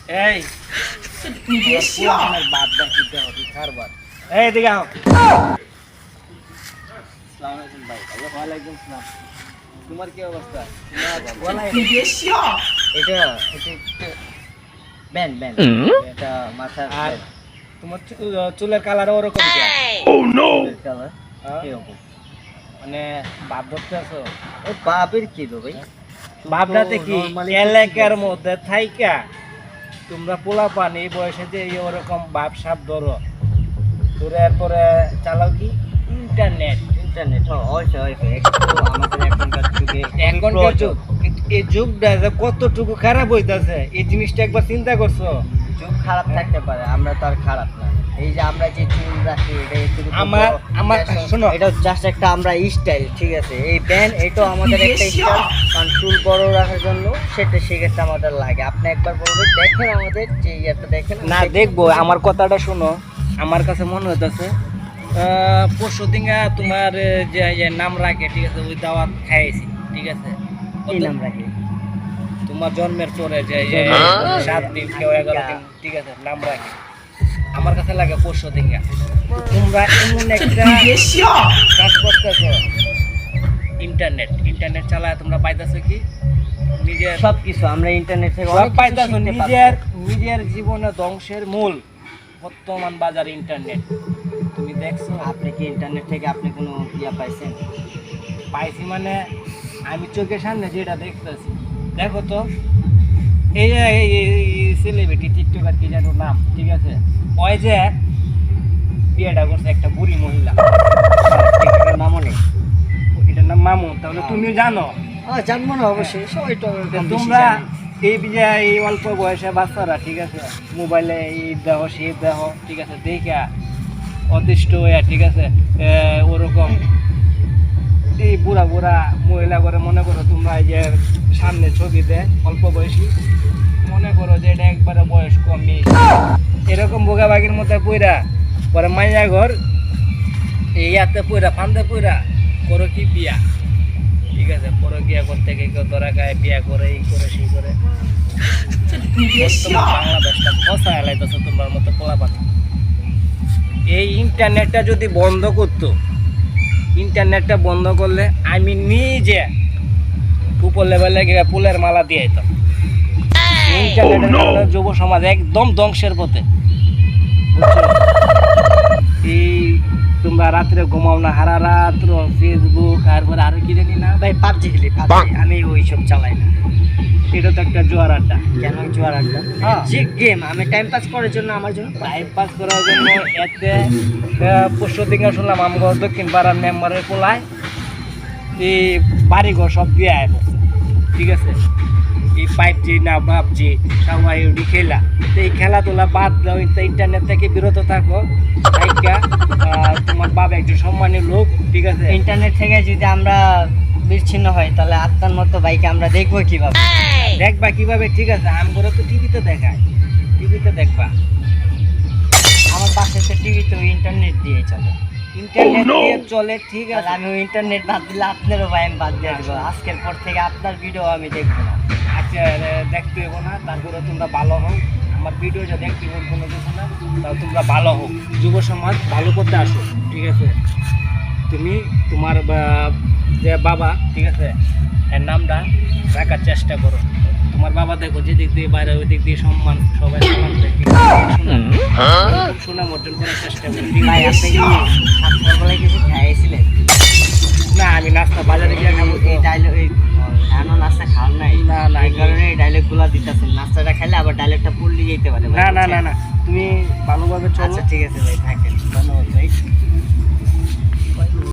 এই你别笑。 আমার বাদ দিতে হবে খারবার। এই দিকে আও। আসসালামু আলাইকুম ভাই। ওয়ালাইকুম আসসালাম। তোমার কি অবস্থা?你别笑。 এটা ব্যান এটা মাথার আর তোমার চুলের কালার ওরকম কি? কালার হ্যাঁ? এরকম। মানে বাপ ধরতে আছো? ওই বাপের কি দো ভাই? বাপটাতে কি normally এলাকার মধ্যে থাইকা তোমরা পোলা পানি বয়সে যে এই ওরকম বাপ সাপ ধরো ধরে এরপরে চালাও কি ইন্টারনেট। ইন্টারনেট হয় একটু আমাদের এখনকার যুগে এখনকার যুগ কিন্তু এই যুগটা যে কতটুকু খারাপ হইতাছে এই জিনিসটা একবার চিন্তা করছো? যুগ খারাপ থাকতে পারে, আমরা তো আর খারাপ না। এই যে আমরা যে চুল রাখি এটা এতটুকু আমার শোনো, এটা জাস্ট একটা আমরা স্টাইল, ঠিক আছে? এই ব্যান্ড এটাও আমাদের একটা স্টাইল, কারণ চুল বড় রাখার জন্য সেক্ষেত্রে আমাদের লাগে। আপনি একবার বলবেন দেখেন আমাদের যে ইয়েটা দেখেন। না দেখবো, আমার কথাটা শোনো। আমার কাছে মনে হইতেছে পরশু দিন তোমার যে নাম রাখে, ঠিক আছে, ওই দাওয়াত খাইছি, ঠিক আছে? কি নাম রাখি? তোমার জন্মের পরে যে 7 দিন কেউ 11 দিন, ঠিক আছে, নাম রাখে। আমার কাছে লাগে পরশু দিন তোমরা এমন একটা কাজ করতেছ, ইন্টারনেট চালায় তোমরা পাইতেছো কি নিজের সবকিছু আমরা ইন্টারনেট থেকে সব অনেক কিছু পাইতেছো। শিখতে নিজের জীবনে ধ্বংসের মূল বর্তমান বাজার ইন্টারনেট। তুমি দেখছো? আপনি কি ইন্টারনেট থেকে আপনি কোনো ইয়া পাইছেন? পাইছি মানে আমি চোখের সামনে যেটা দেখতেছি, দেখো তো এই সেলিব্রিটি টিকটকার কি জানো নাম, ঠিক আছে, ওই যে বিয়েটা করছে একটা বুড়ি মহিলা, টিকটকের নামও নেই। এটার নাম মামুন। তাহলে তুমিও জানো? জানবো না অবশ্যই, সবাই তো তোমরা এই অল্প বয়সে বাচ্চারা, ঠিক আছে, মোবাইলে এই দেহ সেই দেহ, ঠিক আছে, দেখা অতিষ্ঠ হয়ে, ঠিক আছে, ওরকম এই বুড়া মহিলা করে মনে করো তোমরা এই যে সামনে ছবিতে অল্প বয়সী মনে করো যে এটা একবারে বয়স কম নেই, এরকম বোগাবাগির মধ্যে পইরা পরে মাইয়া ঘর ইয়াতে পইরা ফান্দে পইরা করো কি বিয়া, ঠিক আছে, পরে বিয়া করতে গিয়ে কেউ ধরা গায়ে বিয়া করে এই করে সেই করে বাংলাদেশটা ফসা এলাইতেছে তোমার মতো পোলাপানি। এই ইন্টারনেটটা যদি বন্ধ করতো, ইন্টারনেটটা বন্ধ করলে আমি নিজে উপর লেভেলে গিয়ে ফুলের মালা দিয়ে যেতাম। ইন্টারনেটের কারণে যুব সমাজ একদম ধ্বংসের পথে। এই তোমরা রাত্রে ঘুমাও না, হারা রাত্র ফেসবুক তারপরে আরো কি জানি না ভাই পাবজি খেলি, আমি ওইসব চালাই না। এটা তো একটা জোয়ার আড্ডা। কেন জোয়ার আড্ডা? হ্যাঁ। যে গেম আমি টাইম পাস করার জন্য, আমার জন্য টাইম পাস করার জন্য এতে পরশু দিকে শুনলাম আমগর দক্ষিণ পাড়ার মেম্বারের পোলায় এই বাড়িঘর সব দিয়ে আয় পড়ছে, ঠিক আছে, এই 5G না ভাবছি সবাই ওটি খেলা। তো এই খেলাধুলা বাদ দাও, ইন্টারনেট থেকে বিরত থাকো। তোমার বাবা একজন সম্মানী লোক, ঠিক আছে। ইন্টারনেট থেকে যদি আমরা বিচ্ছিন্ন হয় তাহলে আত্মার মতো বাইকে আমরা দেখবো কিভাবে? দেখবা কিভাবে, ঠিক আছে, আমগরে তো টিভিতে দেখায়, টিভিতে দেখবা। আমার পাশে তো টিভি তো ইন্টারনেট দিয়ে চলে, ইন্টারনেট দিয়ে চলে, ঠিক তাহলে আছে। আমি ওই ইন্টারনেট বাদ দিলে আপনারও ভাই আমি বাদ দিয়ে দেবো। আজকের পর থেকে আপনার ভিডিও আমি দেখবো না। আচ্ছা দেখতে হবো না, তারপরে তোমরা ভালো হোক, আমার ভিডিওটা দেখতে হবে কোনো কিছু না, তাও তোমরা ভালো হোক, যুব সমাজ ভালো করতে আসো, ঠিক আছে। তুমি তোমার যে বাবা, ঠিক আছে, এর নামটা রাখার চেষ্টা করো। তোমার বাবা দেখো যেদিক দিয়ে বাইরে ওই দিক দিয়ে সম্মান সবাই সালাম দেখি, সুনাম অর্জন করার চেষ্টা করি, ঠিক ভাই আছে? আপনি কি সকালবেলায় কিছু খাইয়েছিলেন? না আমি নাস্তা বাজারে গিয়ে খাবো তো। এই ডায়লগ এমন নাস্তা খান নাই? না, না, এই কারণে এই ডায়লগগুলো দিতেছেন। নাস্তাটা খাইলে আবার ডায়লগটা পড়লে যেতে পারে। না তুমি ভালোভাবে চলো। আচ্ছা ঠিক আছে ভাই, থাকেন। ধন্যবাদ ভাই।